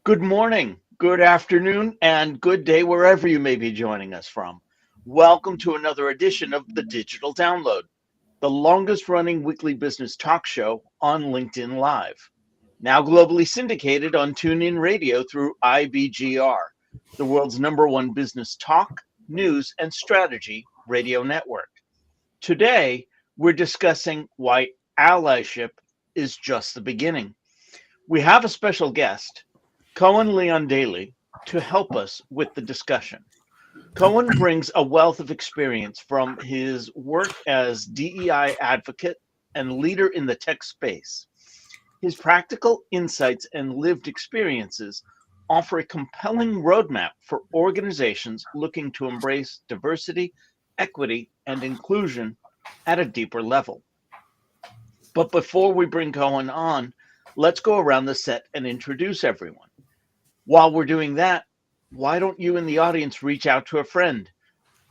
Good morning, good afternoon, and good day wherever you may be joining us from. Welcome to another edition of the Digital Download, the longest running weekly business talk show on LinkedIn Live. Now globally syndicated on TuneIn Radio through IBGR, the world's #1 business talk, news, and strategy radio network. Today, we're discussing why allyship is just the beginning. We have a special guest, Cohan Daley, to help us with the discussion. Cohan brings a wealth of experience from his work as DEI advocate and leader in the tech space. His practical insights and lived experiences offer a compelling roadmap for organizations looking to embrace diversity, equity, and inclusion at a deeper level. But before we bring Cohan on, let's go around the set and introduce everyone. While we're doing that, why don't you in the audience reach out to a friend?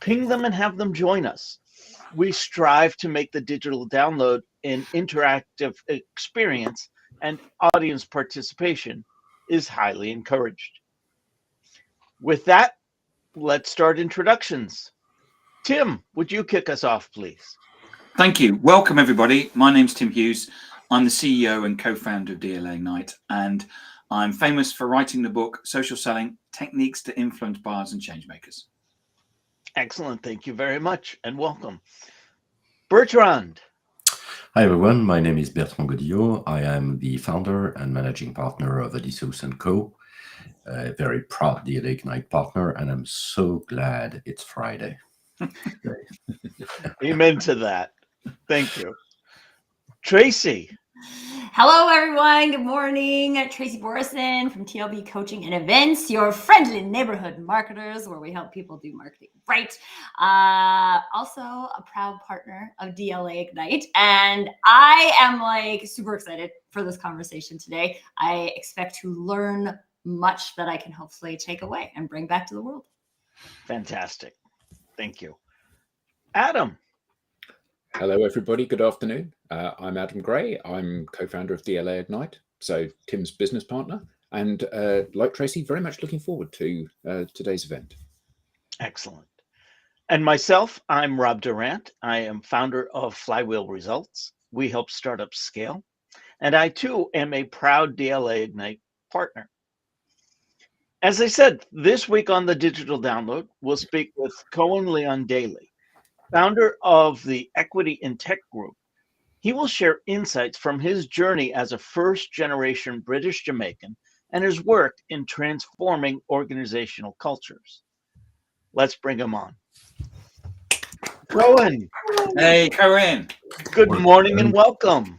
Ping them and have them join us. We strive to make the digital download an interactive experience, and audience participation is highly encouraged. With that, let's start introductions. Tim, would you kick us off, please? Thank you. Welcome, everybody. My name's Tim Hughes. I'm the CEO and co-founder of DLA Ignite, and I'm famous for writing the book, Social Selling, Techniques to Influence Buyers and Changemakers. Excellent. Thank you very much, and welcome. Bertrand. Hi, everyone. My name is Bertrand Godillot. I am the founder and managing partner of Allyship & Co., a very proud DLA Ignite partner, and I'm so glad it's Friday. Amen to that. Thank you. Tracy. Hello, everyone. Good morning. Tracy Borison from TLB Coaching and Events, your friendly neighborhood marketers, where we help people do marketing right. Also a proud partner of DLA Ignite. And I am super excited for this conversation today. I expect to learn much that I can hopefully take away and bring back to the world. Fantastic. Thank you. Adam. Hello, everybody. Good afternoon. I'm Adam Gray. I'm co-founder of DLA Ignite, so Tim's business partner. And like Tracy, very much looking forward to today's event. Excellent. And myself, I'm Rob Durant. I am founder of Flywheel Results. We help startups scale. And I, too, am a proud DLA Ignite partner. As I said, this week on the Digital Download, we'll speak with Cohan Daley, founder of the Equity in Tech Group. He will share insights from his journey as a first-generation British Jamaican and his work in transforming organizational cultures. Let's bring him on. Cohan. Hey, Cohan. Good morning and welcome.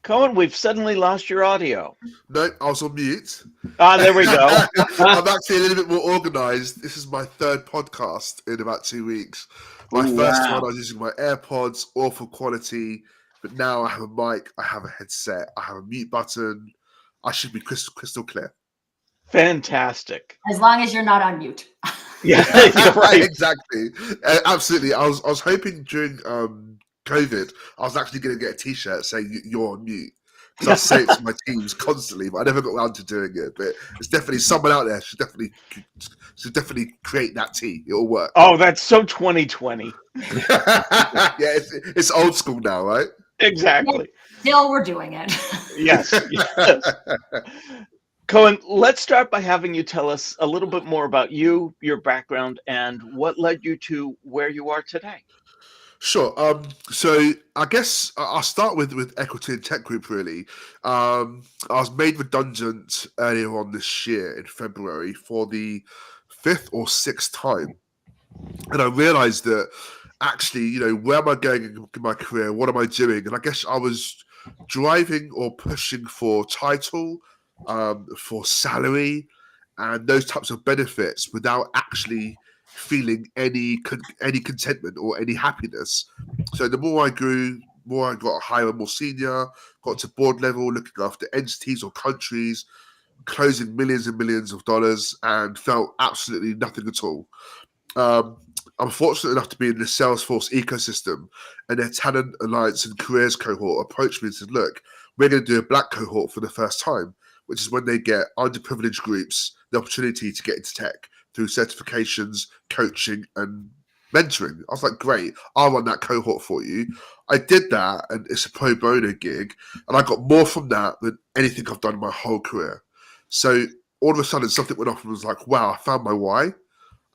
Cohan, we've suddenly lost your audio. No, I was on mute. There we go. I'm actually a little bit more organized. This is my third podcast in about 2 weeks. My first one, I was using my AirPods, awful quality. But now I have a mic, I have a headset, I have a mute button. I should be crystal clear. Fantastic. As long as you're not on mute. Yeah, you're right. Exactly. Absolutely. I was hoping during COVID, I was actually going to get a T-shirt saying you're on mute. Because I say it to my teams constantly, but I never got around to doing it. But it's definitely someone out there should definitely create that tee. It'll work. Oh, that's so 2020. Yeah, it's old school now, right? Exactly. Still, we're doing it. Yes. Cohan, let's start by having you tell us a little bit more about you, your background, and what led you to where you are today. Sure. So I guess I'll start with Equity and Tech Group, really. I was made redundant earlier on this year in February for the 5th or 6th time. And I realized that actually, where am I going in my career? What am I doing? And I guess I was driving or pushing for title, for salary, and those types of benefits without actually feeling any contentment or any happiness. So the more I grew, more I got higher and more senior, got to board level, looking after entities or countries, closing millions and millions of dollars, and felt absolutely nothing at all. I'm fortunate enough to be in the Salesforce ecosystem, and their Talent Alliance and Careers cohort approached me and said, look, we're going to do a black cohort for the first time, which is when they get underprivileged groups the opportunity to get into tech through certifications, coaching, and mentoring. I was like, great, I'll run that cohort for you. I did that, and it's a pro bono gig, and I got more from that than anything I've done in my whole career. So all of a sudden, something went off and was like, wow, I found my why.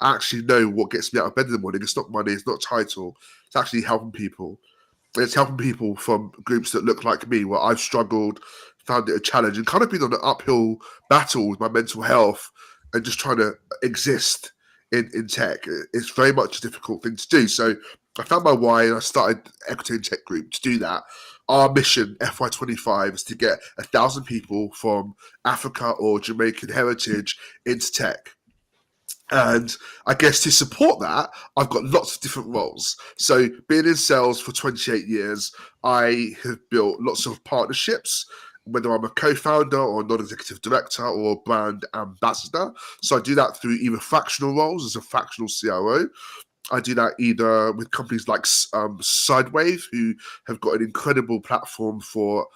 I actually know what gets me out of bed in the morning. It's not money, it's not title. It's actually helping people. It's helping people from groups that look like me, where I've struggled, found it a challenge, and kind of been on an uphill battle with my mental health and just trying to exist in tech. It's very much a difficult thing to do. So I found my why, and I started Equity in Tech Group to do that. Our mission, FY25, is to get 1,000 people from Africa or Jamaican heritage into tech. And I guess to support that, I've got lots of different roles. So being in sales for 28 years, I have built lots of partnerships, whether I'm a co-founder or a non-executive director or brand ambassador. So I do that through either fractional roles as a fractional CRO. I do that either with companies like Sidewave, who have got an incredible platform for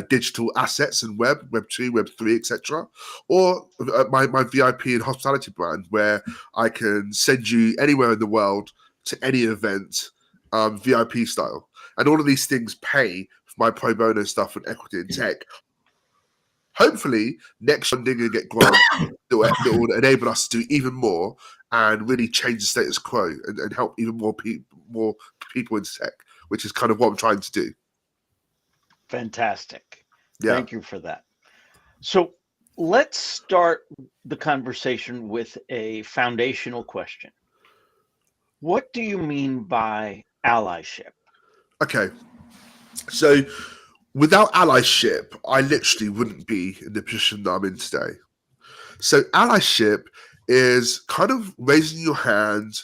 digital assets and Web 2, Web 3, etc. Or my VIP and hospitality brand, where I can send you anywhere in the world to any event, VIP style. And all of these things pay for my pro bono stuff and Equity in Tech. Hopefully, next funding and get grants that will enable us to do even more and really change the status quo and help even more people into tech, which is kind of what I'm trying to do. Fantastic. Yeah. Thank you for that. So let's start the conversation with a foundational question. What do you mean by allyship? Okay. So without allyship, I literally wouldn't be in the position that I'm in today. So allyship is kind of raising your hand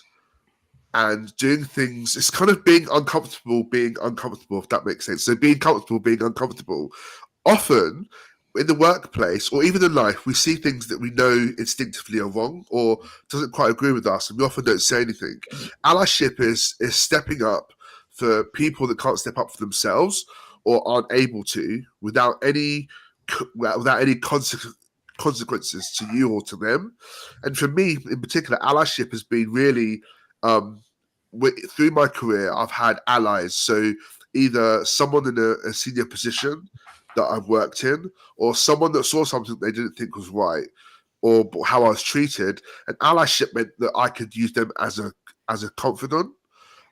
and doing things. It's kind of being uncomfortable, if that makes sense. So being comfortable, being uncomfortable. Often in the workplace or even in life, we see things that we know instinctively are wrong or doesn't quite agree with us, and we often don't say anything. Allyship is stepping up for people that can't step up for themselves or aren't able to without any consequences to you or to them. And for me in particular, allyship has been really through my career, I've had allies. So either someone in a senior position that I've worked in, or someone that saw something they didn't think was right, or how I was treated. And allyship meant that I could use them as a confidant.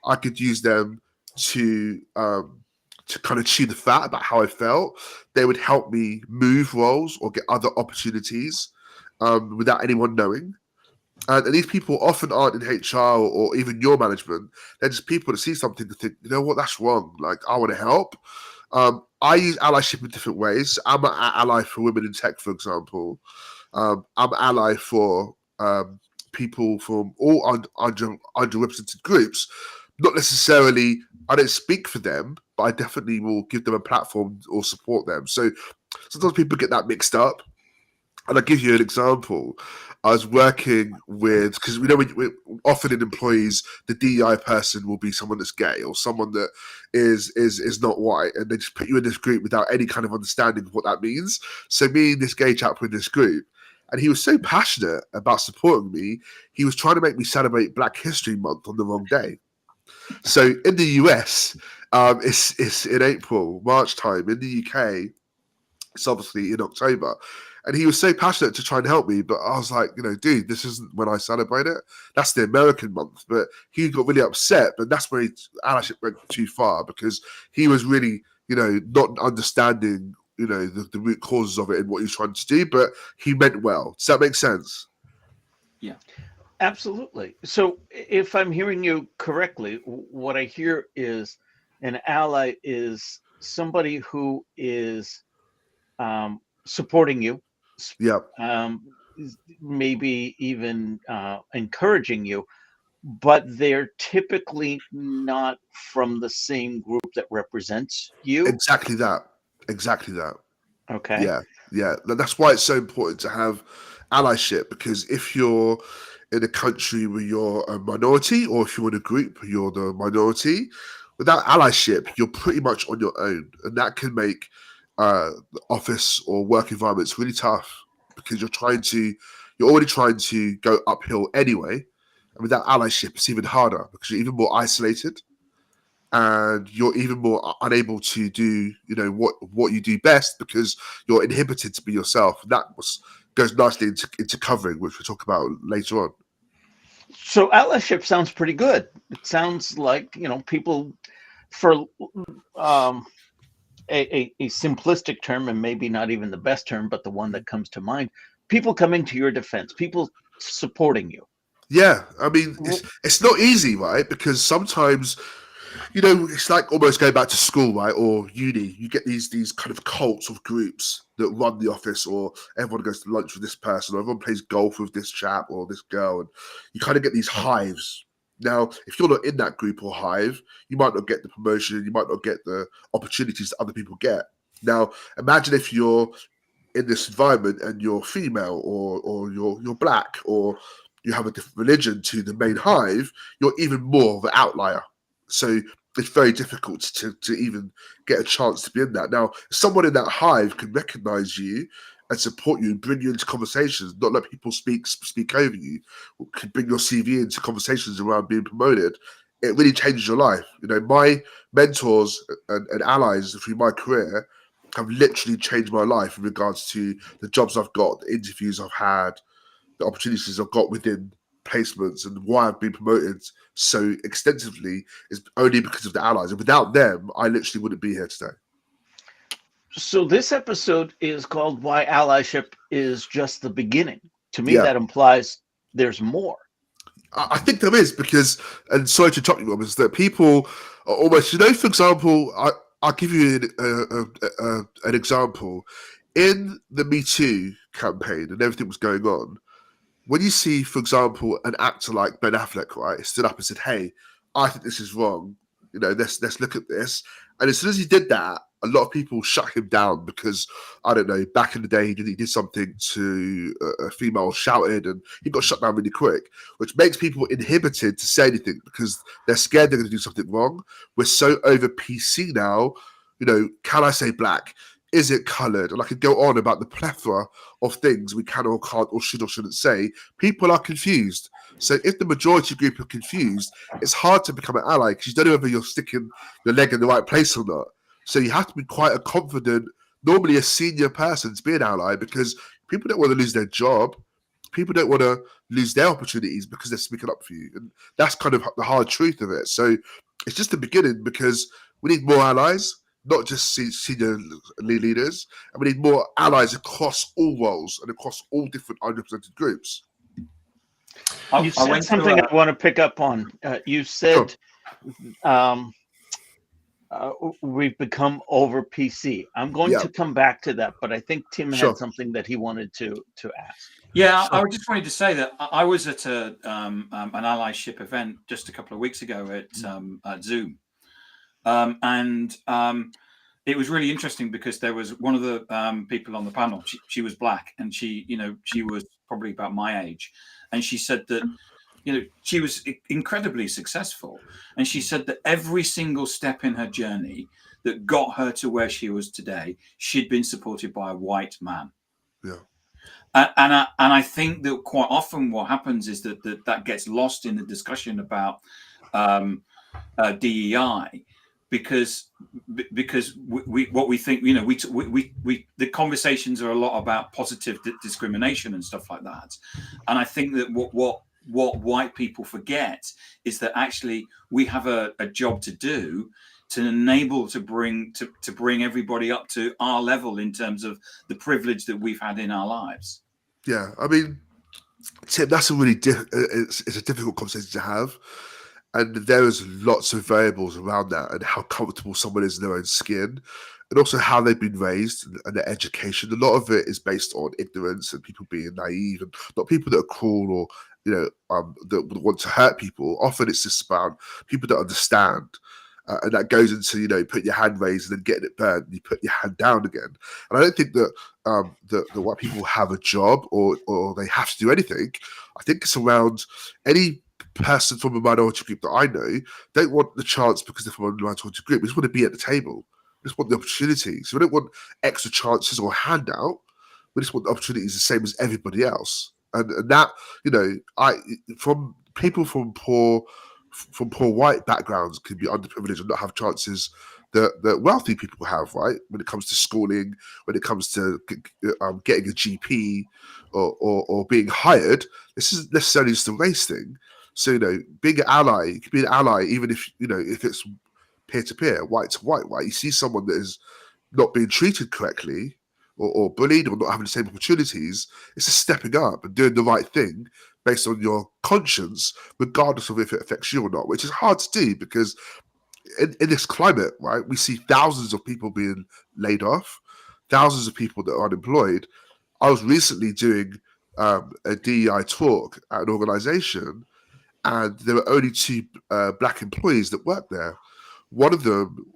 I could use them to kind of chew the fat about how I felt. They would help me move roles or get other opportunities without anyone knowing. And these people often aren't in HR or even your management. They're just people that see something to think, you know what, that's wrong. Like, I want to help. I use allyship in different ways. I'm an ally for women in tech, for example. I'm an ally for people from all underrepresented groups. Not necessarily, I don't speak for them, but I definitely will give them a platform or support them. So sometimes people get that mixed up. And I'll give you an example. I was working with, because we know often in employees, the DEI person will be someone that's gay or someone that is not white, and they just put you in this group without any kind of understanding of what that means. So me and this gay chap were in this group, and he was so passionate about supporting me, he was trying to make me celebrate Black History Month on the wrong day. So in the US, it's in April, March time. In the UK, it's obviously in October. And he was so passionate to try and help me, but I was like, dude, this isn't when I celebrate it. That's the American month. But he got really upset, but that's where allyship went too far, because he was really, not understanding, the root causes of it and what he was trying to do, but he meant well. Does that make sense? Yeah. Absolutely. So if I'm hearing you correctly, what I hear is an ally is somebody who is supporting you. Yeah. Maybe even encouraging you, but they're typically not from the same group that represents you. Exactly that. Okay. Yeah. That's why it's so important to have allyship, because if you're in a country where you're a minority, or if you're in a group where you're the minority, without allyship, you're pretty much on your own. And that can make the office or work environments really tough, because you're already trying to go uphill anyway. And without allyship, it's even harder, because you're even more isolated, and you're even more unable to do, what you do best, because you're inhibited to be yourself. And that goes nicely into covering, which we'll talk about later on. So allyship sounds pretty good. It sounds like, people, for a simplistic term, and maybe not even the best term, but the one that comes to mind, people coming to your defense, people supporting you. Yeah, I mean, it's not easy, right? Because sometimes, it's like almost going back to school, right, or uni. You get these kind of cults of groups that run the office, or everyone goes to lunch with this person, or everyone plays golf with this chap or this girl, and you kind of get these hives. Now, if you're not in that group or hive, you might not get the promotion, you might not get the opportunities that other people get. Now, imagine if you're in this environment and you're female, or you're black, or you have a different religion to the main hive, you're even more of an outlier. So it's very difficult to even get a chance to be in that. Now, someone in that hive can recognize you and support you and bring you into conversations, not let people speak over you, can bring your CV into conversations around being promoted. It really changes your life. My mentors and allies through my career have literally changed my life in regards to the jobs I've got, the interviews I've had, the opportunities I've got within placements, and why I've been promoted so extensively is only because of the allies. And without them, I literally wouldn't be here today. So this episode is called Why Allyship is Just the Beginning. To me, Yeah. that implies there's more. I think there is, because, and sorry to interrupt you, Rob, is that people are almost, for example, I'll give you an example. In the Me Too campaign and everything was going on, when you see, for example, an actor like Ben Affleck, right, stood up and said, "Hey, I think this is wrong. Let's look at this." And as soon as he did that, a lot of people shut him down, because, I don't know, back in the day, he did something to a female, shouted, and he got shut down really quick, which makes people inhibited to say anything, because they're scared they're going to do something wrong. We're so over PC now. Can I say black? Is it coloured? And I could go on about the plethora of things we can or can't or should or shouldn't say. People are confused. So if the majority group are confused, it's hard to become an ally, because you don't know whether you're sticking your leg in the right place or not. So you have to be quite a confident, normally a senior person, to be an ally, because people don't want to lose their job. People don't want to lose their opportunities because they're speaking up for you. And that's kind of the hard truth of it. So it's just the beginning, because we need more allies, not just senior leaders, and we need more allies across all roles and across all different underrepresented groups. You said something I want to pick up on. You said, sure. We've become over PC. I'm going to come back to that, but I think Tim had something that he wanted to ask. Yeah, I just wanted to say that I was at an allyship event just a couple of weeks ago at Zoom. And it was really interesting, because there was one of the people on the panel. She was black, and she was probably about my age, and she said that she was incredibly successful, and she said that every single step in her journey that got her to where she was today, she'd been supported by a white man. Yeah. And I think that quite often what happens is that gets lost in the discussion about DEI. Because we think, the conversations are a lot about positive discrimination and stuff like that, and I think that what white people forget is that actually we have a job to do to enable to bring everybody up to our level in terms of the privilege that we've had in our lives. Yeah, I mean, Tim, that's a really it's a difficult conversation to have. And there is lots of variables around that, and how comfortable someone is in their own skin, and also how they've been raised and their education. A lot of it is based on ignorance and people being naive, and not people that are cruel or that want to hurt people. Often it's just about people that understand. And that goes into, put your hand raised and then getting it burned, and you put your hand down again. And I don't think that the white people have a job or they have to do anything. I think it's around any person from a minority group that I know don't want the chance because they're from a minority group. We just want to be at the table. We just want the opportunity. So we don't want extra chances or handout. We just want the opportunities the same as everybody else. And that, from people from poor white backgrounds can be underprivileged and not have chances that wealthy people have, right? When it comes to schooling, when it comes to getting a GP or being hired, this isn't necessarily just a race thing. So, being an ally, you can be an ally even if it's peer-to-peer, white to white, right? You see someone that is not being treated correctly or bullied or not having the same opportunities, it's just stepping up and doing the right thing based on your conscience, regardless of if it affects you or not, which is hard to do because in this climate, right, we see thousands of people being laid off, thousands of people that are unemployed. I was recently doing a DEI talk at an organization, and there were only 2 black employees that worked there. One of them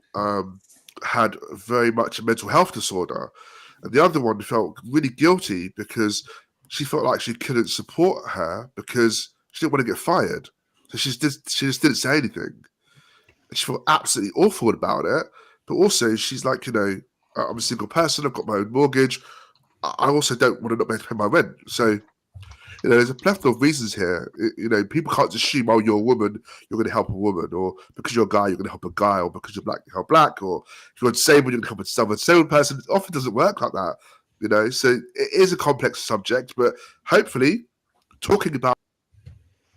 had very much a mental health disorder, and the other one felt really guilty because she felt like she couldn't support her because she didn't want to get fired. So she just didn't say anything. And she felt absolutely awful about it. But also she's like, I'm a single person, I've got my own mortgage. I also don't want to not be able to pay my rent. So, there's a plethora of reasons here. People can't just assume, oh, you're a woman, you're going to help a woman, or because you're a guy, you're going to help a guy, or because you're black, you help black, or if you're disabled, you're going to help a disabled person. It often doesn't work like that, So it is a complex subject, but hopefully talking about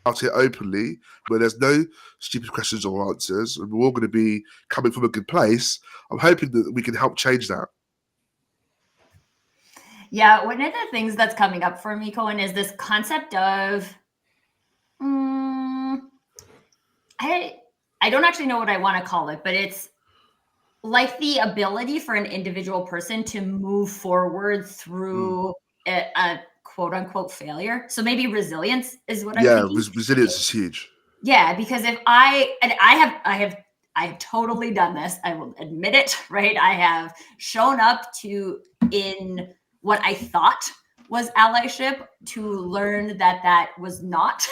it openly, where there's no stupid questions or answers, and we're all going to be coming from a good place, I'm hoping that we can help change that. Yeah, one of the things that's coming up for me, Cohan, is this concept of I don't actually know what I want to call it, but it's like the ability for an individual person to move forward through a quote unquote failure. So maybe resilience is what I'm thinking. Yeah, resilience is huge. Yeah, because if I have totally done this. I will admit it, right? I have shown up in what I thought was allyship to learn that was not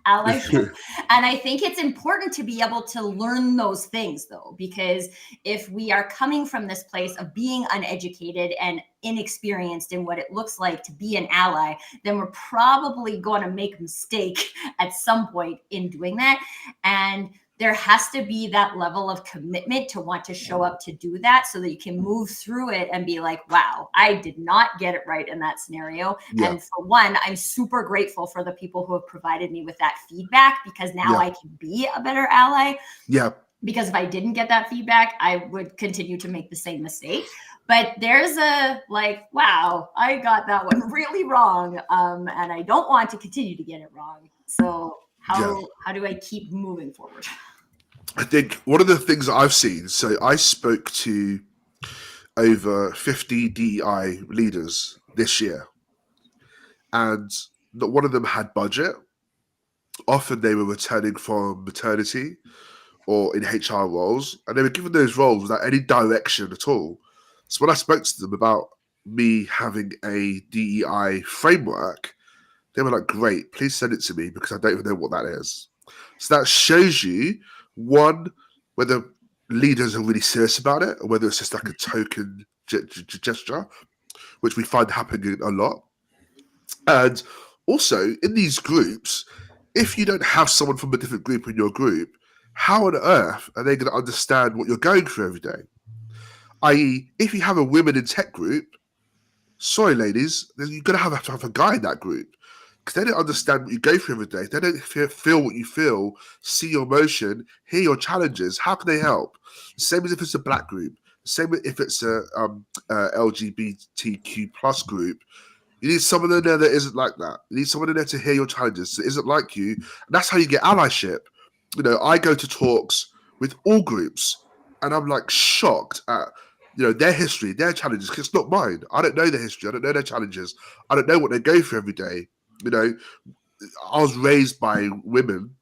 allyship. And I think it's important to be able to learn those things though, because if we are coming from this place of being uneducated and inexperienced in what it looks like to be an ally, then we're probably going to make a mistake at some point in doing that. And there has to be that level of commitment to want to show up to do that so that you can move through it and be like, wow, I did not get it right in that scenario. Yeah. And for one, I'm super grateful for the people who have provided me with that feedback because now I can be a better ally. Yeah. Because if I didn't get that feedback, I would continue to make the same mistake. But there's wow, I got that one really wrong. And I don't want to continue to get it wrong. So how do I keep moving forward? I think one of the things that I've seen, so I spoke to over 50 DEI leaders this year, and not one of them had budget. Often they were returning from maternity or in HR roles, and they were given those roles without any direction at all. So when I spoke to them about me having a DEI framework, they were like, great, please send it to me because I don't even know what that is. So that shows you, one, whether leaders are really serious about it or whether it's just like a token gesture, which we find happening a lot. And also, in these groups, if you don't have someone from a different group in your group, how on earth are they going to understand what you're going through every day? I.e., if you have a women in tech group, sorry, ladies, you're going to have a guy in that group. Because they don't understand what you go through every day. They don't feel what you feel, see your emotion, hear your challenges. How can they help? The same as if it's a black group. The same if it's a LGBTQ plus group. You need someone in there that isn't like that. You need someone in there to hear your challenges, that isn't like you. And that's how you get allyship. I go to talks with all groups, and I'm like shocked at their history, their challenges, because it's not mine. I don't know their history. I don't know their challenges. I don't know what they go through every day. I was raised by women,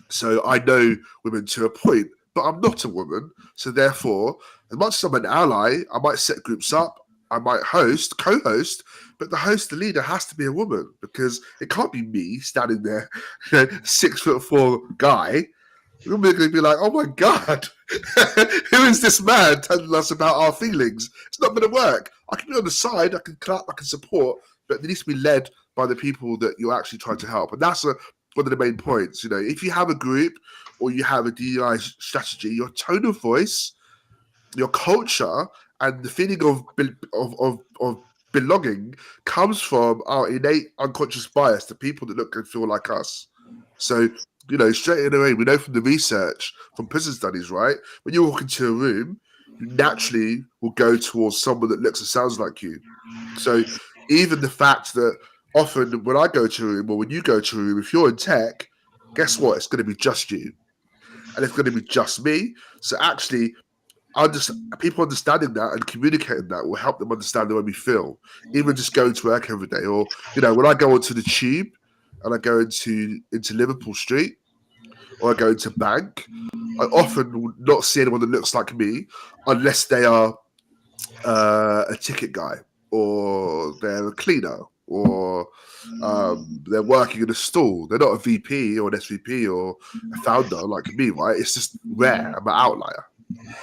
so I know women to a point, but I'm not a woman. So therefore, as much as I'm an ally, I might set groups up, I might co-host, but the leader has to be a woman, because it can't be me standing there, 6'4" guy. We're going to be like, oh my God, who is this man telling us about our feelings? It's not going to work. I can be on the side, I can clap, I can support, but it needs to be led by the people that you're actually trying to help. And that's one of the main points. If you have a group or you have a DEI strategy, your tone of voice, your culture, and the feeling of belonging comes from our innate unconscious bias to people that look and feel like us. So, straight away, we know from the research, from prison studies, right? When you walk into a room, you naturally will go towards someone that looks and sounds like you. So even the fact that often when I go to a room or when you go to a room, if you're in tech, guess what? It's going to be just you. And it's going to be just me. So actually, people understanding that and communicating that will help them understand the way we feel. Even just going to work every day, or when I go onto the tube and I go into Liverpool Street, or I go into bank, I often will not see anyone that looks like me unless they are a ticket guy, or they're a cleaner, or they're working in a stall. They're not a VP or an SVP or a founder like me, right? It's just rare. I'm an outlier.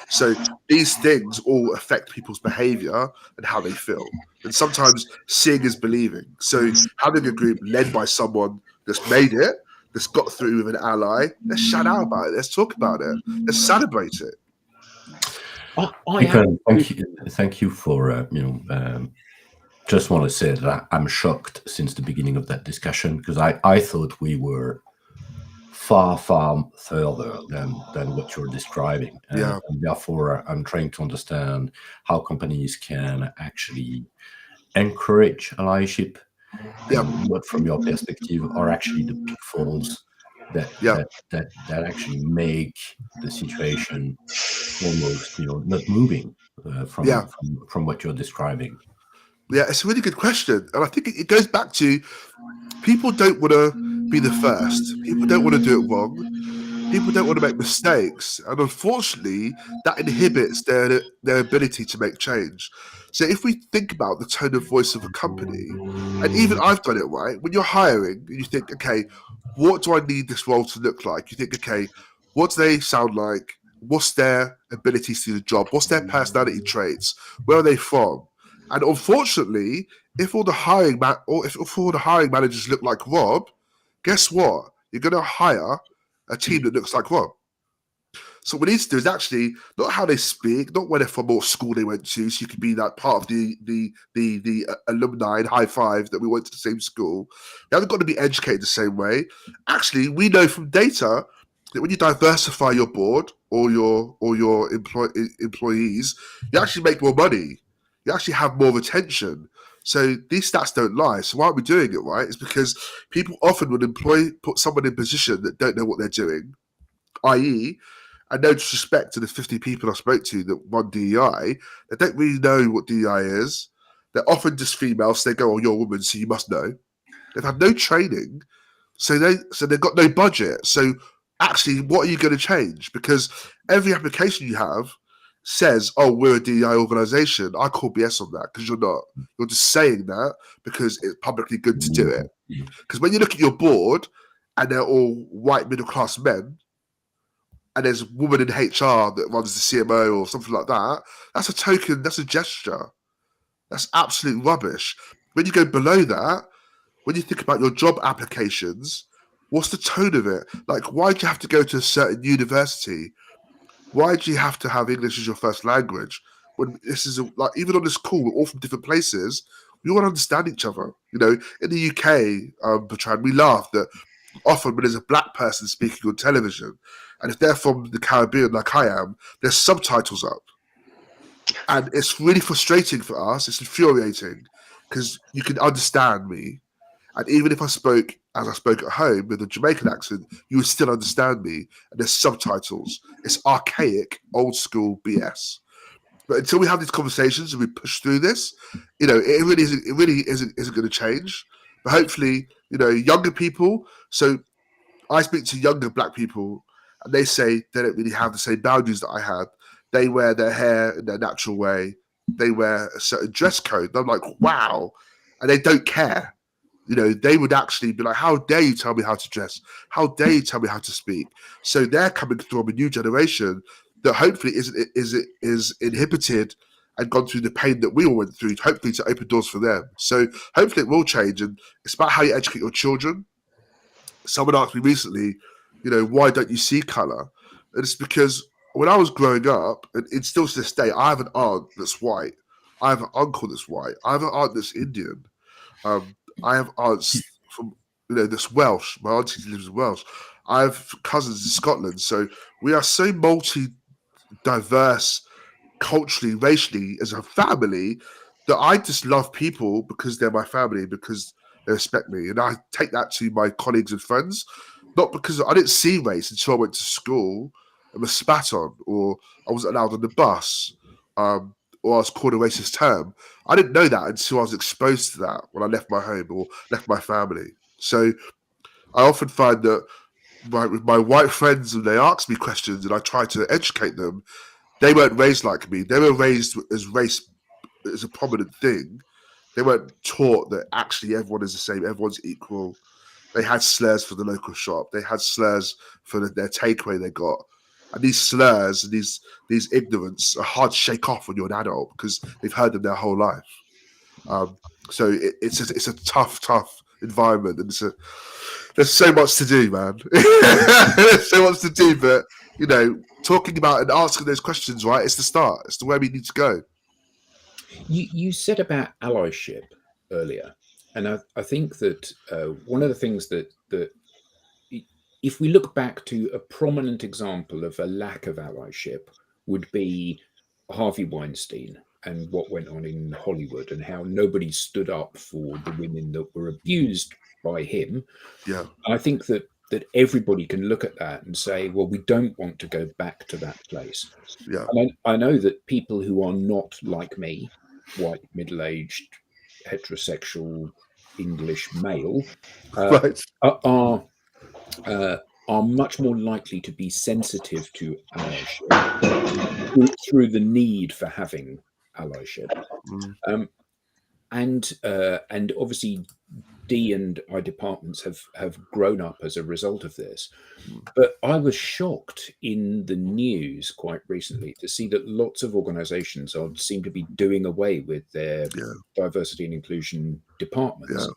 So these things all affect people's behavior and how they feel. And sometimes seeing is believing. So having a group led by someone that's made it, that's got through with an ally, let's shout out about it. Let's talk about it. Let's celebrate it. Thank you for just want to say that I'm shocked since the beginning of that discussion, because I thought we were far further than what you're describing. And therefore, I'm trying to understand how companies can actually encourage allyship. What, from your perspective, are actually the pitfalls that actually make the situation almost not moving from what you're describing. Yeah, it's a really good question, and I think it goes back to people don't want to be the first. People don't want to do it wrong. People don't want to make mistakes, and unfortunately, that inhibits their ability to make change. So if we think about the tone of voice of a company, and even I've done it, right? When you're hiring, you think, okay, what do I need this role to look like? You think, okay, what do they sound like? What's their abilities to do the job? What's their personality traits? Where are they from? And unfortunately, if all the hiring managers look like Rob, guess what? You're going to hire a team that looks like Rob. So what we need to do is actually not how they speak, not where they're from, what school they went to, so you can be that part of the alumni and high five that we went to the same school. You haven't got to be educated the same way. Actually, we know from data that when you diversify your board or your employees, you actually make more money. You actually have more retention. So these stats don't lie. So why are we doing it, right? It's because people often would put someone in a position that don't know what they're doing, i.e., and no disrespect to the 50 people I spoke to that run DEI, they don't really know what DEI is. They're often just females, so they go, oh, you're a woman, so you must know. They've had no training, so they've got no budget. So actually, what are you going to change? Because every application you have says, oh, we're a DEI organization. I call BS on that, because you're not. You're just saying that because it's publicly good to do it. Because when you look at your board and they're all white middle-class men, and there's a woman in HR that runs the CMO or something like that, that's a token, that's a gesture. That's absolute rubbish. When you go below that, when you think about your job applications, what's the tone of it? Like, why do you have to go to a certain university? Why do you have to have English as your first language? When this is like, even on this call, we're all from different places. We all understand each other. In the UK, Bertrand, we laugh that often when there's a black person speaking on television, and if they're from the Caribbean like I am, there's subtitles up. And it's really frustrating for us. It's infuriating because you can understand me. And even if I spoke as I spoke at home with a Jamaican accent, you would still understand me. And there's subtitles. It's archaic, old school BS. But until we have these conversations and we push through this, it really isn't going to change. But hopefully, younger people. So I speak to younger black people, and they say they don't really have the same boundaries that I have. They wear their hair in their natural way. They wear a certain dress code. And I'm like, wow. And they don't care. You know, they would actually be like, how dare you tell me how to dress? How dare you tell me how to speak? So they're coming from a new generation that hopefully is inhibited and gone through the pain that we all went through, hopefully to open doors for them. So hopefully it will change. And it's about how you educate your children. Someone asked me recently, you know, why don't you see colour? And it's because when I was growing up, and it's still to this day, I have an aunt that's white. I have an uncle that's white. I have an aunt that's Indian. I have aunts from, you know, that's Welsh. My auntie lives in Wales. I have cousins in Scotland. So we are so multi-diverse culturally, racially, as a family, that I just love people because they're my family, because they respect me. And I take that to my colleagues and friends, not because I didn't see race until I went to school and was spat on, or I wasn't allowed on the bus, or I was called a racist term. I didn't know that until I was exposed to that when I left my home or left my family. So I often find that with my white friends, when they ask me questions and I try to educate them, they weren't raised like me. They were raised as race as a prominent thing. They weren't taught that actually everyone is the same, everyone's equal. They had slurs for the local shop. They had slurs for their takeaway they got. And these slurs and these ignorance are hard to shake off when you're an adult because they've heard them their whole life. So it's a tough environment, and there's so much to do, man. There's so much to do, but you know, talking about and asking those questions, right? It's the start. It's the way we need to go. You said about allyship earlier, and I think that one of the things that if we look back to a prominent example of a lack of allyship would be Harvey Weinstein and what went on in Hollywood and how nobody stood up for the women that were abused by him. Yeah, I think that everybody can look at that and say, well, we don't want to go back to that place. yeah. And I know that people who are not like me, white, middle-aged, heterosexual, English male, Right. are much more likely to be sensitive to allyship through the need for having allyship. And obviously D and I departments have grown up as a result of this. But I was shocked in the news quite recently to see that lots of organizations seem to be doing away with their diversity and inclusion departments.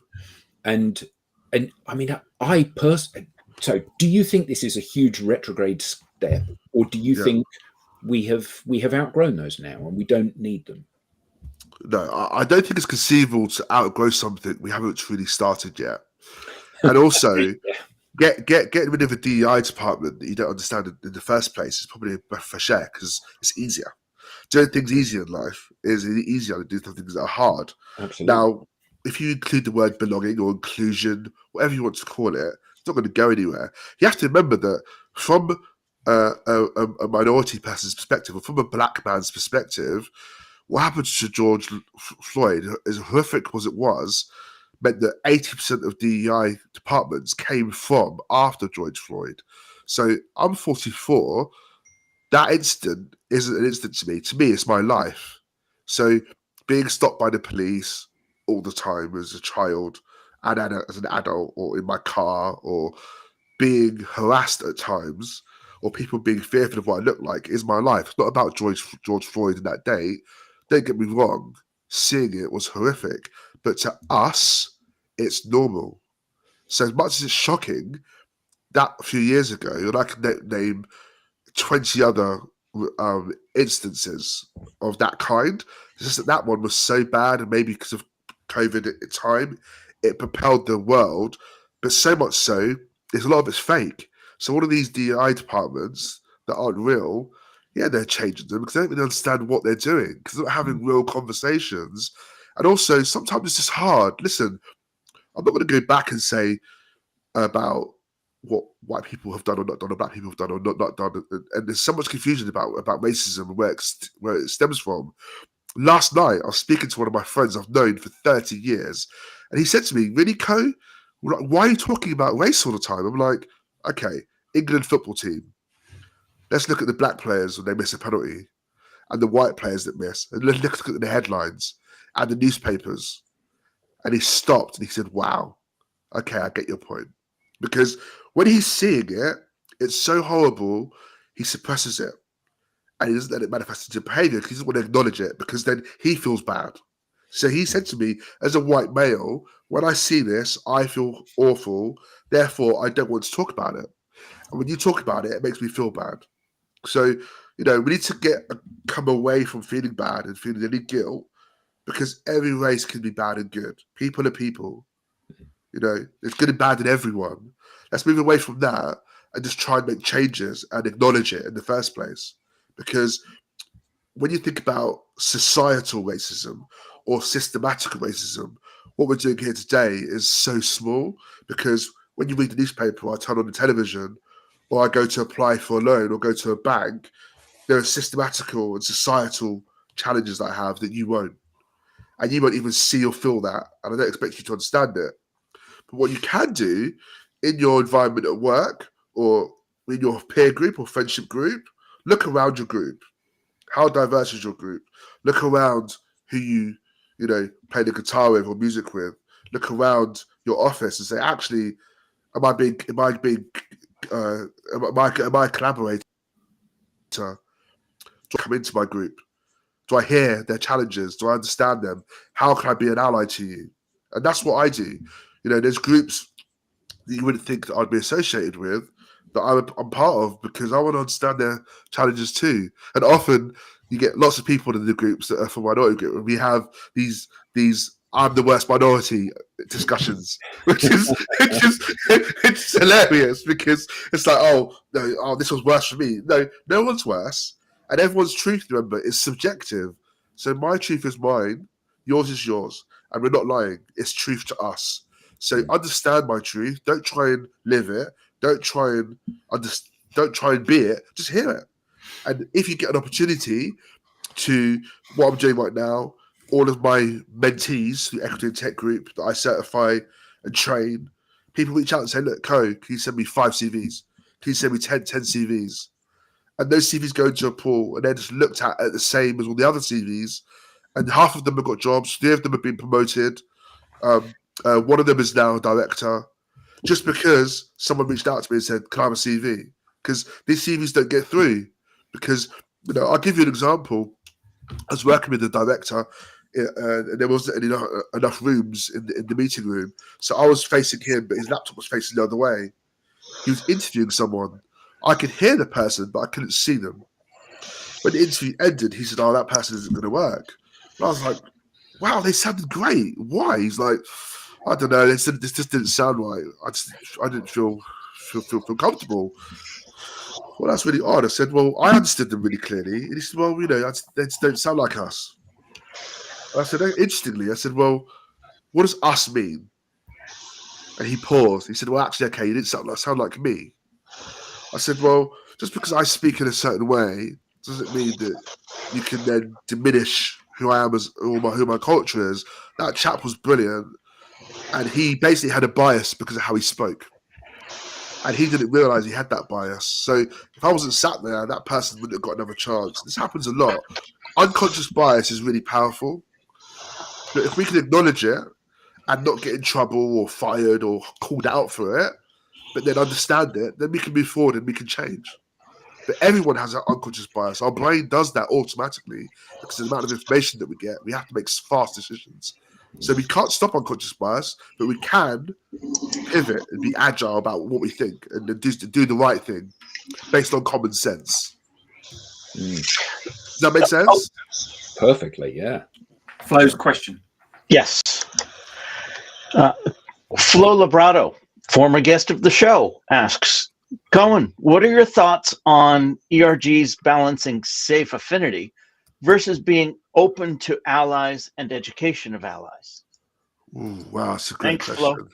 And I mean, I personally, so do you think this is a huge retrograde step, or do you think we have outgrown those now and we don't need them? No, I don't think it's conceivable to outgrow something we haven't really started yet. And also, getting rid of a DEI department that you don't understand in the first place is probably a breath of fresh air because it's easier. Doing things easier in life is easier than doing things that are hard. Absolutely. Now, if you include the word belonging or inclusion, whatever you want to call it, it's not going to go anywhere. You have to remember that from a minority person's perspective, or from a black man's perspective, what happened to George Floyd, as horrific as it was, meant that 80% of DEI departments came from after George Floyd. So I'm 44. That incident isn't an incident to me. To me, it's my life. So being stopped by the police all the time as a child and as an adult, or in my car, or being harassed at times, or people being fearful of what I look like, is my life. It's not about George Floyd in that day. Don't get me wrong, seeing it was horrific, but to us, it's normal. So as much as it's shocking, that a few years ago, and I could name 20 other instances of that kind. It's just that one was so bad, and maybe because of COVID at the time, it propelled the world, but so much so, there's a lot of it's fake. So all of these DEI departments that aren't real, they're changing them because they don't really understand what they're doing, because they're not having real conversations. And also, sometimes it's just hard. Listen, I'm not going to go back and say about what white people have done or not done, or black people have done or not done. And there's so much confusion about racism and where it stems from. Last night, I was speaking to one of my friends I've known for 30 years, and he said to me, "Really, Co? Why are you talking about race all the time?" I'm like, "Okay, England football team. Let's look at the black players when they miss a penalty and the white players that miss. And let's look at the headlines and the newspapers. And he stopped and he said, wow, okay, I get your point. Because when he's seeing it, it's so horrible, he suppresses it. And he doesn't let it manifest into behavior because he doesn't want to acknowledge it because then he feels bad. So he said to me, as a white male, when I see this, I feel awful. Therefore, I don't want to talk about it. And when you talk about it, it makes me feel bad. So, we need to come away from feeling bad and feeling any guilt because every race can be bad and good. People are people. There's good and bad in everyone. Let's move away from that and just try and make changes and acknowledge it in the first place. Because when you think about societal racism or systematic racism, what we're doing here today is so small because when you read the newspaper or I turn on the television or I go to apply for a loan or go to a bank, there are systematical and societal challenges that I have that you won't. And you won't even see or feel that. And I don't expect you to understand it. But what you can do in your environment at work or in your peer group or friendship group, look around your group. How diverse is your group? Look around who you play the guitar with or music with. Look around your office and say, actually, am I a collaborator? Do I come into my group? Do I hear their challenges? Do I understand them? How can I be an ally to you? And that's what I do. There's groups that you wouldn't think that I'd be associated with that I'm part of because I want to understand their challenges too. And often you get lots of people in the groups that are from minority group, and we have these I'm the worst minority discussions, which is it's hilarious because it's like, this was worse for me. No one's worse, and everyone's truth, remember, is subjective. So my truth is mine, yours is yours, and we're not lying. It's truth to us. So understand my truth. Don't try and live it. Don't try and be it. Just hear it. And if you get an opportunity to what I'm doing right now, all of my mentees, the Equity and Tech Group that I certify and train, people reach out and say, look, Co, can you send me 5 CVs? Can you send me 10 CVs? And those CVs go into a pool and they're just looked at the same as all the other CVs. And half of them have got jobs. 3 of them have been promoted. One of them is now a director. Just because someone reached out to me and said, can I have a CV? Because these CVs don't get through. Because, I'll give you an example. I was working with the director and there wasn't enough rooms in the meeting room. So I was facing him, but his laptop was facing the other way. He was interviewing someone. I could hear the person, but I couldn't see them. When the interview ended, he said, that person isn't going to work. And I was like, wow, they sounded great. Why? He's like, I don't know. They said this just didn't sound right. I didn't feel comfortable. Well, that's really odd. I said, well, I understood them really clearly. And he said, well, they just don't sound like us. And I said, interestingly, I said, well, what does us mean? And he paused. He said, well, actually, okay, you didn't sound like me. I said, well, just because I speak in a certain way doesn't mean that you can then diminish who I am who my culture is. That chap was brilliant. And he basically had a bias because of how he spoke. And he didn't realize he had that bias. So if I wasn't sat there, that person wouldn't have got another chance. This happens a lot. Unconscious bias is really powerful. But if we can acknowledge it and not get in trouble or fired or called out for it, but then understand it, then we can move forward and we can change. But everyone has that unconscious bias. Our brain does that automatically because of the amount of information that we get. We have to make fast decisions. So we can't stop unconscious bias, but we can pivot and be agile about what we think and do the right thing based on common sense. Does that make sense? Perfectly, yeah. Flo's question. Yes. Flo Labrato, former guest of the show, asks, Cohan, what are your thoughts on ERGs balancing safe affinity versus being open to allies and education of allies? Ooh, wow, that's a great Thanks, question.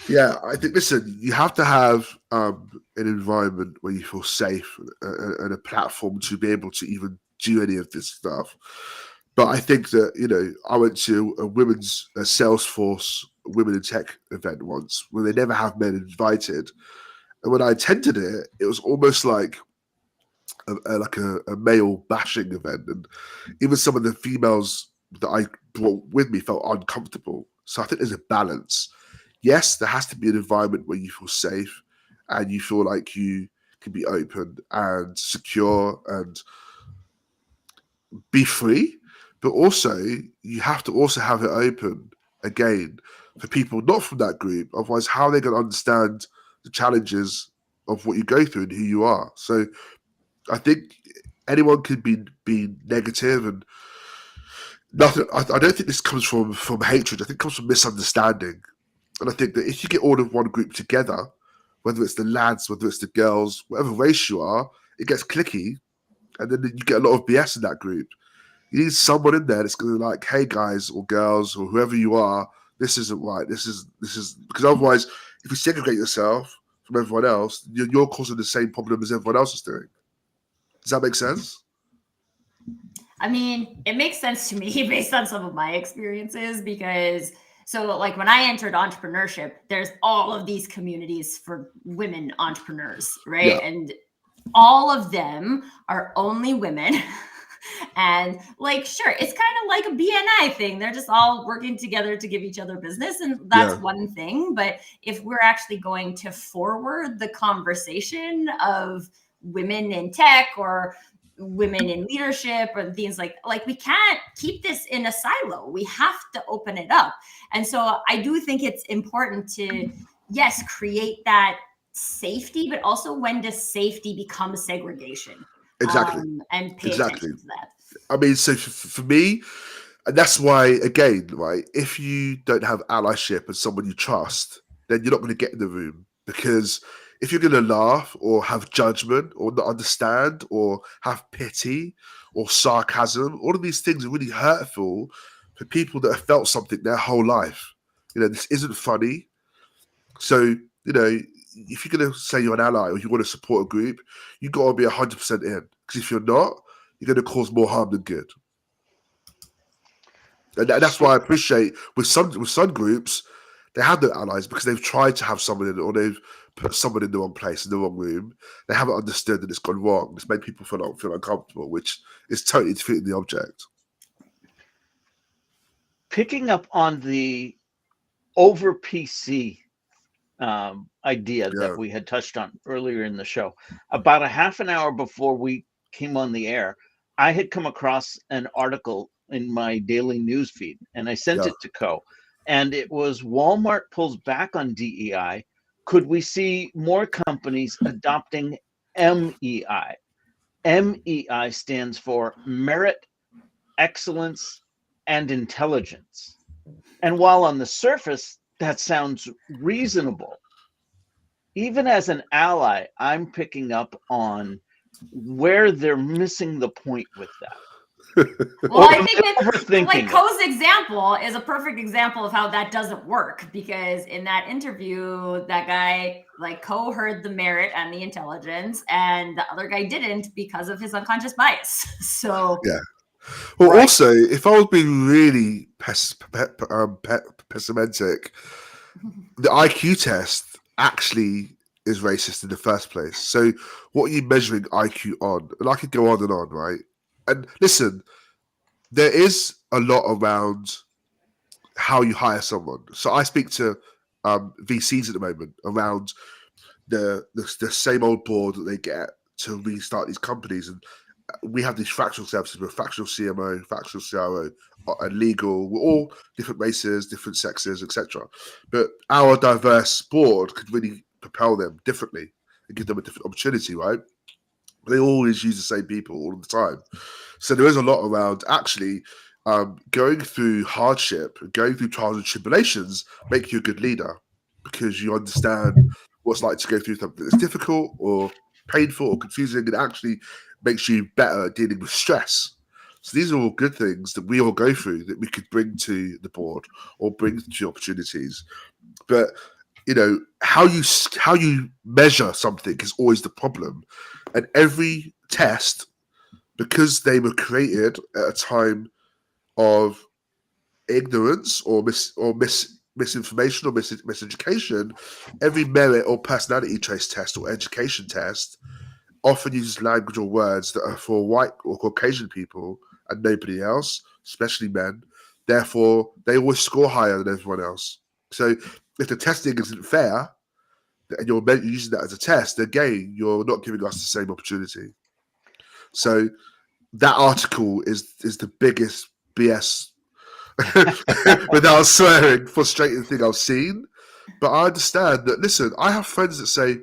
Yeah, I think, listen, you have to have an environment where you feel safe and a platform to be able to even do any of this stuff. But I think that, I went to a women's Salesforce Women in Tech event once where they never have men invited. And when I attended it, it was almost like a male bashing event, and even some of the females that I brought with me felt uncomfortable. So I think there's a balance. Yes, there has to be an environment where you feel safe and you feel like you can be open and secure and be free, but also you have to also have it open again for people not from that group. Otherwise, how are they going to understand the challenges of what you go through and who you are? So I think anyone could be negative and nothing. I don't think this comes from hatred. I think it comes from misunderstanding. And I think that if you get all of one group together, whether it's the lads, whether it's the girls, whatever race you are, it gets clicky, and then you get a lot of BS in that group. You need someone in there that's going to like, hey guys or girls or whoever you are, this isn't right. This is because otherwise, if you segregate yourself from everyone else, you're causing the same problem as everyone else is doing. Does that make sense? I mean, it makes sense to me based on some of my experiences because like when I entered entrepreneurship, there's all of these communities for women entrepreneurs, right? Yeah. And all of them are only women. And like, sure, it's kind of like a BNI thing. They're just all working together to give each other business. And that's one thing. But if we're actually going to forward the conversation of women in tech or women in leadership or things like we can't keep this in a silo. We have to open it up. And so I do think it's important to, yes, create that safety, but also when does safety become segregation? Exactly. And pay attention to that. I mean, so for me, and that's why, again, right, if you don't have allyship and someone you trust, then you're not going to get in the room. Because if you're going to laugh or have judgment or not understand or have pity or sarcasm, all of these things are really hurtful for people that have felt something their whole life. You know, this isn't funny. So, you know, if you're going to say you're an ally or you want to support a group, you've got to be 100% in. Because if you're not, you're going to cause more harm than good. And that's why I appreciate with some groups, they have no allies because they've tried to have someone in, or they've put someone in the wrong place, in the wrong room. They haven't understood that it's gone wrong. It's made people feel uncomfortable, which is totally defeating the object. Picking up on the over PC idea that we had touched on earlier in the show, about a half an hour before we came on the air, I had come across an article in my daily news feed, and I sent it to Co. And it was Walmart pulls back on DEI. Could we see more companies adopting MEI? MEI stands for Merit, Excellence, and Intelligence. And while on the surface, that sounds reasonable, even as an ally, I'm picking up on where they're missing the point with that. Well, I think it's like Co's example is a perfect example of how that doesn't work, because in that interview, that guy, like Co, heard the merit and the intelligence, and the other guy didn't because of his unconscious bias. So yeah. Well, also, if I was being really pessimistic, the IQ test actually is racist in the first place. So what are you measuring IQ on? And I could go on and on, right? And listen, there is a lot around how you hire someone. So I speak to VCs at the moment around the same old board that they get to restart these companies. And we have these fractional services. We're a fractional CMO, fractional CRO, and legal. We're all different races, different sexes, etc. But our diverse board could really propel them differently and give them a different opportunity, right? They always use the same people all the time. So there is a lot around actually going through hardship, going through trials and tribulations, make you a good leader because you understand what it's like to go through something that's difficult or painful or confusing, and actually makes you better at dealing with stress. So these are all good things that we all go through that we could bring to the board or bring to opportunities. But you know, how you measure something is always the problem. And every test, because they were created at a time of ignorance or misinformation or miseducation, every merit or personality trace test or education test often uses language or words that are for white or Caucasian people and nobody else, especially men. Therefore, they always score higher than everyone else. So if the testing isn't fair, and you're using that as a test, again, you're not giving us the same opportunity. So that article is the biggest BS, without swearing, frustrating thing I've seen. But I understand that, listen, I have friends that say,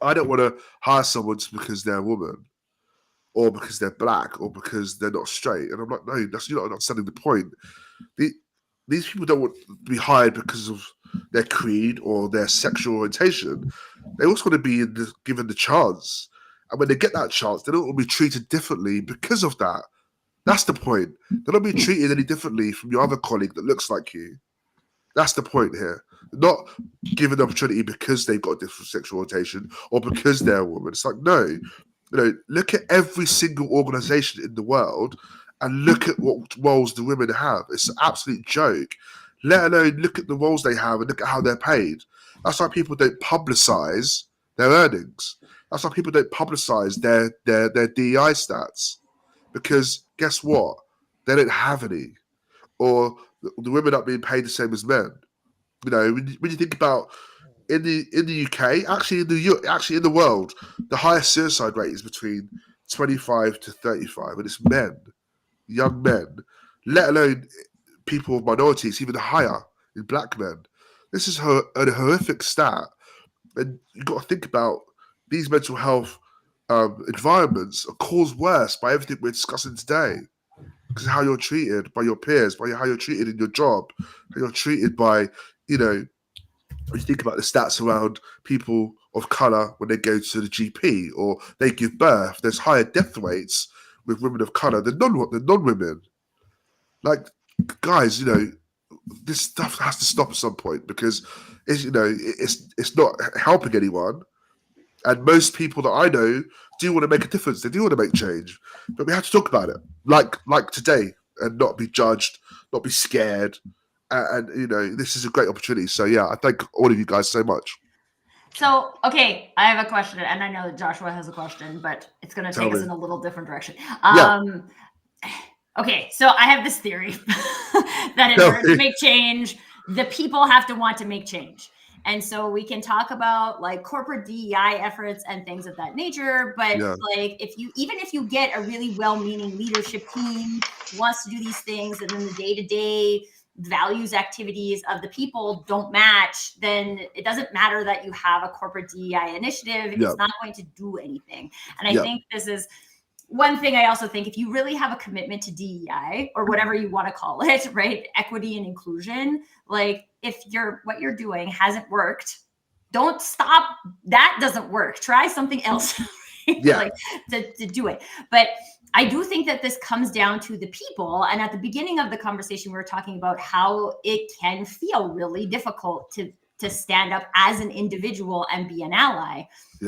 I don't want to hire someone just because they're a woman or because they're black or because they're not straight. And I'm like, no, you're not understanding the point. These people don't want to be hired because of their creed or their sexual orientation. They also want to be given the chance. And when they get that chance, they don't want to be treated differently because of that. That's the point. They're not being treated any differently from your other colleague that looks like you. That's the point here. Not given the opportunity because they've got a different sexual orientation or because they're a woman. It's like, no. Look at every single organization in the world and look at what roles the women have. It's an absolute joke. Let alone look at the roles they have and look at how they're paid. That's why people don't publicize their earnings. That's why people don't publicize their DEI stats. Because guess what? They don't have any. Or the women aren't being paid the same as men. When you think about in the UK, actually in the world, the highest suicide rate is between 25 to 35, and it's men, young men, let alone people of minorities, even higher in black men. This is a horrific stat, and you've got to think about these mental health environments are caused worse by everything we're discussing today. Because of how you're treated by your peers, by how you're treated in your job, how you're treated by, when you think about the stats around people of colour when they go to the GP or they give birth, there's higher death rates with women of colour than non-women. Like, guys, this stuff has to stop at some point because it's not helping anyone. And most people that I know do want to make a difference. They do want to make change. But we have to talk about it, like today, and not be judged, not be scared. And this is a great opportunity. So, yeah, I thank all of you guys so much. So, okay, I have a question. And I know that Joshua has a question, but it's going to take us in a little different direction. Okay, so I have this theory that in order to make change, the people have to want to make change. And so we can talk about like corporate DEI efforts and things of that nature. But like if you get a really well-meaning leadership team who wants to do these things and then the day-to-day values activities of the people don't match, then it doesn't matter that you have a corporate DEI initiative. It's not going to do anything. And I think this is one thing. I also think if you really have a commitment to DEI or whatever you want to call it, right? Equity and inclusion, like if what you're doing hasn't worked, don't stop. That doesn't work. Try something else like to do it. But I do think that this comes down to the people. And at the beginning of the conversation, we were talking about how it can feel really difficult to stand up as an individual and be an ally.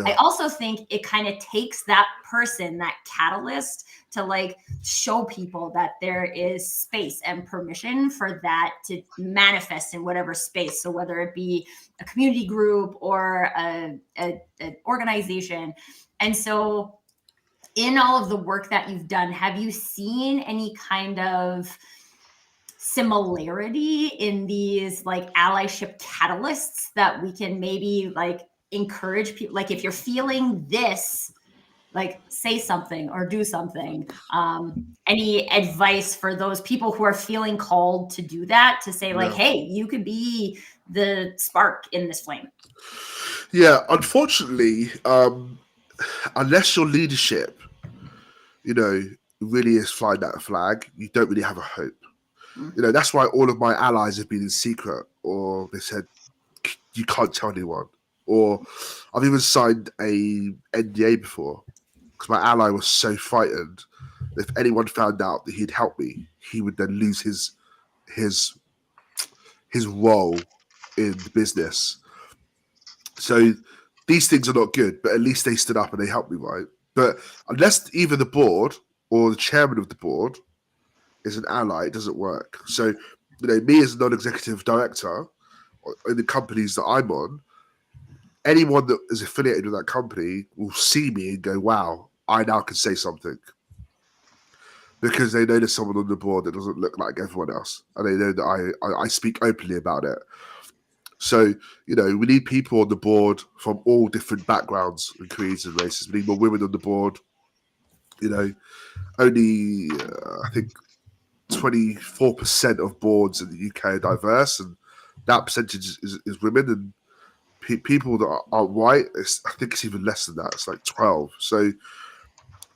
I also think it kind of takes that person, that catalyst, to like show people that there is space and permission for that to manifest in whatever space. So whether it be a community group or an organization. And so in all of the work that you've done, have you seen any kind of similarity in these like allyship catalysts that we can maybe like encourage people? Like if you're feeling this, like say something or do something. Any advice for those people who are feeling called to do that, to say like, hey, you could be the spark in this flame? Yeah, unfortunately, unless your leadership, really is flying that flag, you don't really have a hope. That's why all of my allies have been in secret, or they said, you can't tell anyone. Or I've even signed a NDA before because my ally was so frightened that if anyone found out that he'd help me, he would then lose his role in the business. So these things are not good, but at least they stood up and they helped me, right? But unless either the board or the chairman of the board is an ally, it doesn't work. So, me as a non-executive director in the companies that I'm on, anyone that is affiliated with that company will see me and go, wow, I now can say something. Because they know there's someone on the board that doesn't look like everyone else. And they know that I speak openly about it. So, you know, we need people on the board from all different backgrounds and creeds and races. We need more women on the board. You know, only, I think, 24% of boards in the UK are diverse, and that percentage is women. And people that are white, I think it's even less than that. It's like 12. So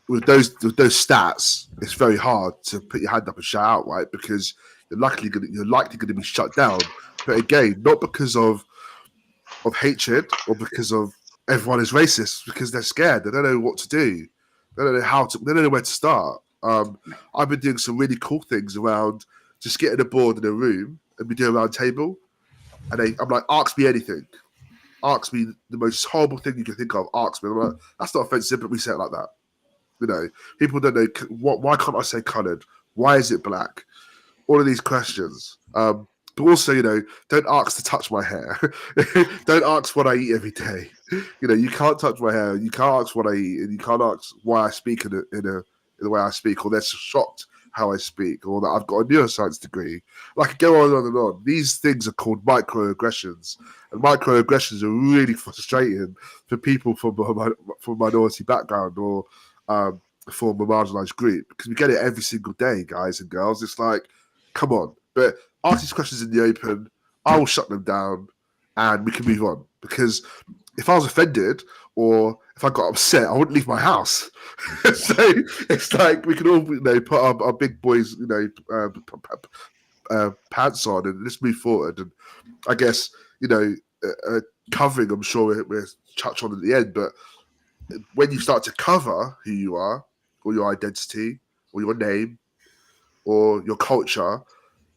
with those stats, it's very hard to put your hand up and shout out, right? Because you're likely going to be shut down. But again, not because of hatred or because of everyone is racist, because they're scared. They don't know what to do. They don't know they don't know where to start. I've been doing some really cool things around just getting a board in a room and we do a round table. And I'm like, ask me anything. Ask me the most horrible thing you can think of. Ask me. I'm like, that's not offensive, but we say it like that. You know, people don't know why can't I say coloured? Why is it black? All of these questions. But also, you know, don't ask to touch my hair. Don't ask what I eat every day. You know, you can't touch my hair. You can't ask what I eat, and you can't ask why I speak in the way I speak, or they're shocked how I speak, or that I've got a neuroscience degree. Like, I could go on and on. These things are called microaggressions, and microaggressions are really frustrating for people from minority background or from a marginalised group, because we get it every single day, guys and girls. It's like, come on. But ask these questions in the open. I will shut them down, and we can move on. Because if I was offended or if I got upset, I wouldn't leave my house. So it's like we can all, you know, put our big boys, you know, pants on and let's move forward. And I guess, you know, covering, I'm sure we'll touch on at the end, but when you start to cover who you are, or your identity, or your name, or your culture,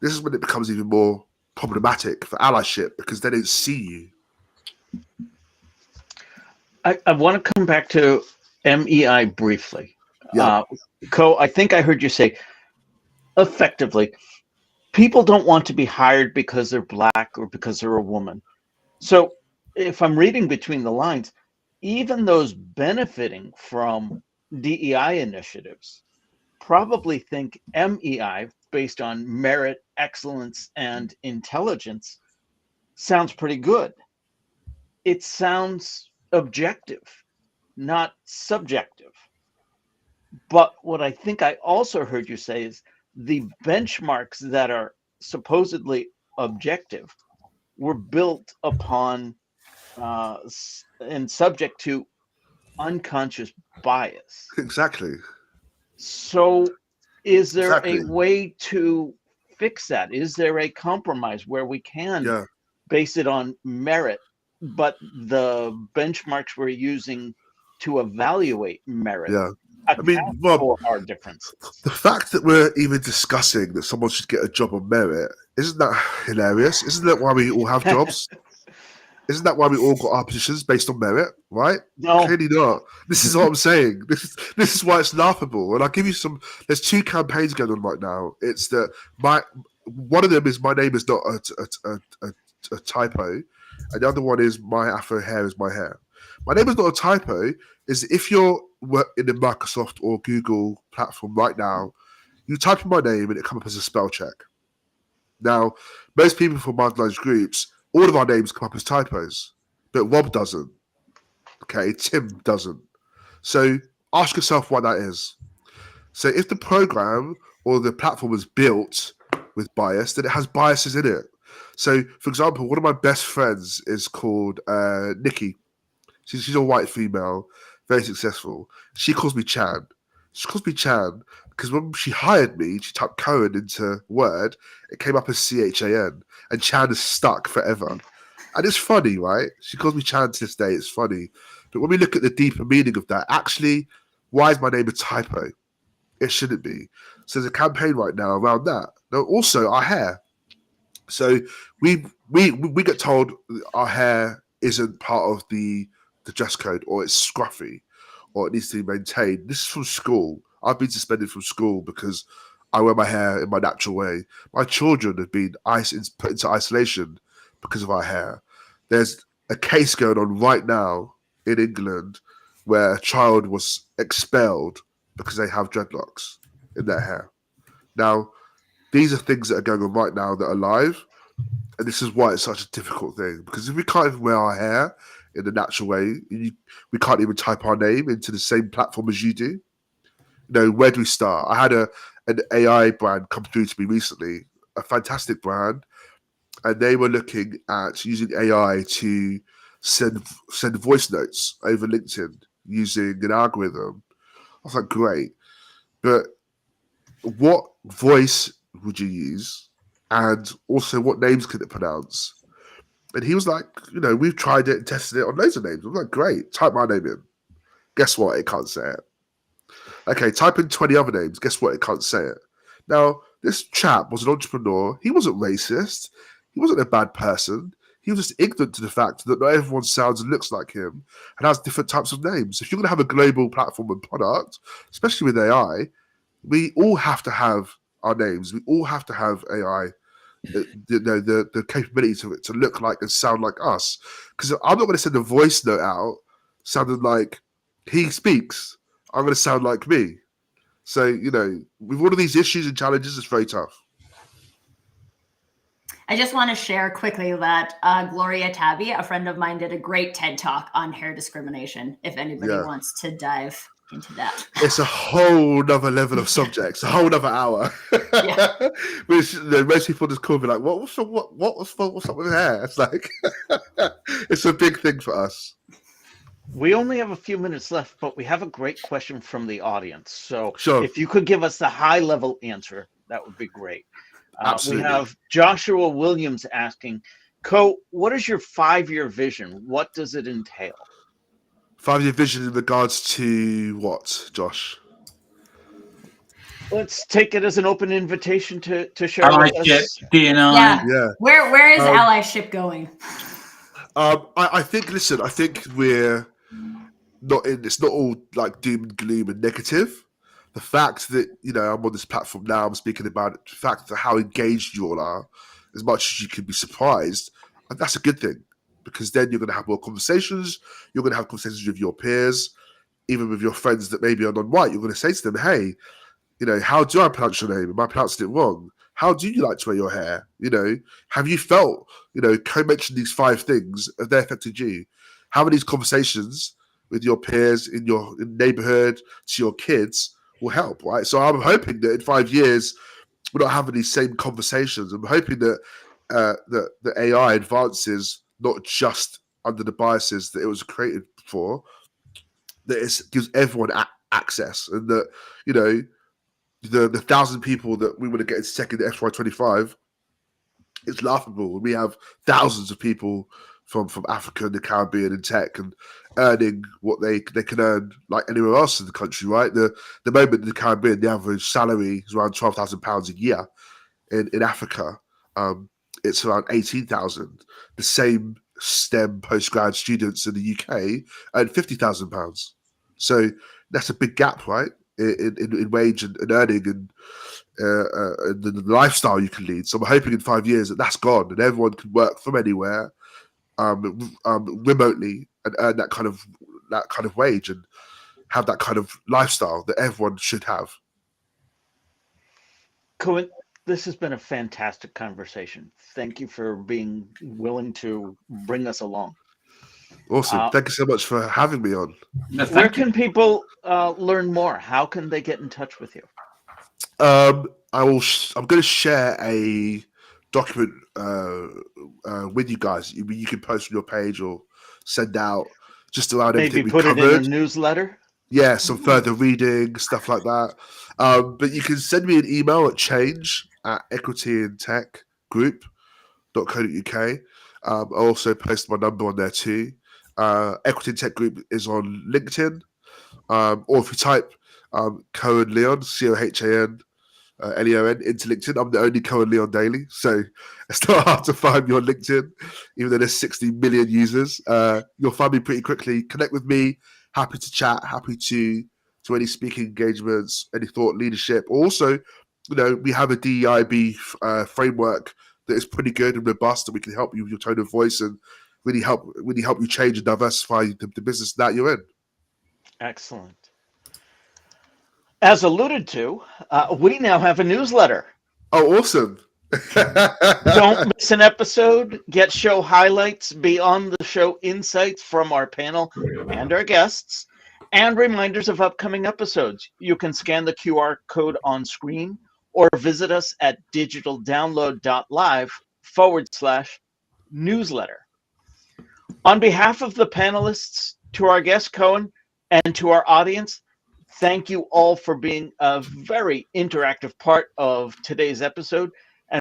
this is when it becomes even more problematic for allyship, because they don't see you. I want to come back to MEI briefly. Yeah. Co, I think I heard you say, effectively, people don't want to be hired because they're black or because they're a woman. So if I'm reading between the lines, even those benefiting from DEI initiatives probably think MEI, based on merit, excellence, and intelligence, sounds pretty good. It sounds objective, not subjective. But what I think I also heard you say is the benchmarks that are supposedly objective were built upon and subject to unconscious bias. Exactly. So is there Exactly. a way to fix that? Is there a compromise where we can base it on merit, but the benchmarks we're using to evaluate merit for our differences? The fact that we're even discussing that someone should get a job on merit, isn't that hilarious? Isn't that why we all have jobs? Isn't that why we all got our positions based on merit, right? No. Clearly not. This is what I'm saying. This is why it's laughable. And I'll give you some. There's two campaigns going on right now. It's that one of them is my name is not a typo, and the other one is my afro hair is my hair. My name is not a typo. Is if you're in the Microsoft or Google platform right now, you type in my name and it comes up as a spell check. Now, most people from marginalised groups, all of our names come up as typos, but Rob doesn't. Okay, Tim doesn't. So ask yourself why that is. So if the program or the platform is built with bias, then it has biases in it. So, for example, one of my best friends is called Nikki. She's a white female, very successful. She calls me Chan. She calls me Chan because when she hired me, she typed Cohan into Word. It came up as CHAN, and Chan is stuck forever. And it's funny, right? She calls me Chan to this day. It's funny. But when we look at the deeper meaning of that, actually, why is my name a typo? It shouldn't be. So there's a campaign right now around that. Now, also, our hair. So we get told our hair isn't part of the dress code, or it's scruffy, or it needs to be maintained. This is from school. I've been suspended from school because I wear my hair in my natural way. My children have been put into isolation because of our hair. There's a case going on right now in England where a child was expelled because they have dreadlocks in their hair. Now, these are things that are going on right now that are live, and this is why it's such a difficult thing, because if we can't even wear our hair in the natural way, we can't even type our name into the same platform as you do. Where do we start? I had an AI brand come through to me recently, a fantastic brand, and they were looking at using AI to send voice notes over LinkedIn using an algorithm. I was like, great, but what voice would you use, and also what names could it pronounce? And he was like, we've tried it and tested it on loads of names. I was like, great, type my name in. Guess what? It can't say it. Okay, type in 20 other names. Guess what? It can't say it. Now, this chap was an entrepreneur. He wasn't racist. He wasn't a bad person. He was just ignorant to the fact that not everyone sounds and looks like him and has different types of names. If you're going to have a global platform and product, especially with AI, we all have to have our names. We all have to have AI, the capability to look like and sound like us. Because I'm not going to send a voice note out sounding like he speaks. I'm going to sound like me. So, with all of these issues and challenges, it's very tough. I just want to share quickly that Gloria Tabby, a friend of mine, did a great TED Talk on hair discrimination, if anybody wants to dive into that. It's a whole nother level of subjects, a whole nother hour. Yeah. Which most people just call me like, what's up with hair? It's like, it's a big thing for us. We only have a few minutes left, but we have a great question from the audience. So Sure. If you could give us the high-level answer, that would be great. We Absolutely. have Joshua Williams asking, Co, what is your 5-year vision? What does it entail? 5-year vision in regards to what, Josh? Let's take it as an open invitation to share with Allyship, us. D&I. Yeah. Where is Allyship going? I think we're not in. It's not all like doom and gloom and negative. The fact that I'm on this platform now, I'm speaking about it, the fact that how engaged you all are, as much as you can be surprised, and that's a good thing, because then you're going to have more conversations. You're going to have conversations with your peers, even with your friends that maybe are non-white. You're going to say to them, "Hey, how do I pronounce your name? Am I pronouncing it wrong? How do you like to wear your hair? Have you felt, Co mentioned these 5 things, have they affected you? Having these conversations with your peers in your neighborhood, to your kids, will help, right? So I'm hoping that in 5 years, we're not having these same conversations. I'm hoping that the AI advances not just under the biases that it was created for, that it gives everyone access, and that, the 1,000 people that we want to get into tech in the FY25, it's laughable. We have thousands of people from Africa and the Caribbean in tech and earning what they can earn like anywhere else in the country, right? The moment in the Caribbean, the average salary is around £12,000 a year. In Africa, it's around 18,000. The same STEM postgrad students in the UK earn £50,000. So that's a big gap, right? In wage and earning and the lifestyle you can lead. So I'm hoping in 5 years that's gone and everyone can work from anywhere, remotely, and earn that kind of wage and have that kind of lifestyle that everyone should have. Cohen, this has been a fantastic conversation. Thank you for being willing to bring us along. Awesome. Thank you so much for having me on. No, Where thank you. can people learn more? How can they get in touch with you? I'm going to share a document with you guys. You can post on your page or send out just around Maybe everything we put covered. it in a newsletter? Yeah, some further reading, stuff like that. But you can send me an email at change@equityandtechgroup.co.uk. I also post my number on there too. Equity and Tech Group is on LinkedIn. Or if you type Cohan Leon, Cohan Leon into LinkedIn, I'm the only Cohan Leon Daley. So it's not hard to find me on LinkedIn, even though there's 60 million users. You'll find me pretty quickly. Connect with me. Happy to chat. Happy to any speaking engagements, any thought leadership. Also, we have a DEIB framework that is pretty good and robust, and we can help you with your tone of voice and really help you change and diversify the business that you're in. Excellent. As alluded to, we now have a newsletter. Oh, awesome. Don't miss an episode. Get show highlights, beyond the show insights from our panel and our guests, and reminders of upcoming episodes. You can scan the QR code on screen or visit us at digitaldownload.live/newsletter. On behalf of the panelists, to our guest Cohan, and to our audience, thank you all for being a very interactive part of today's episode.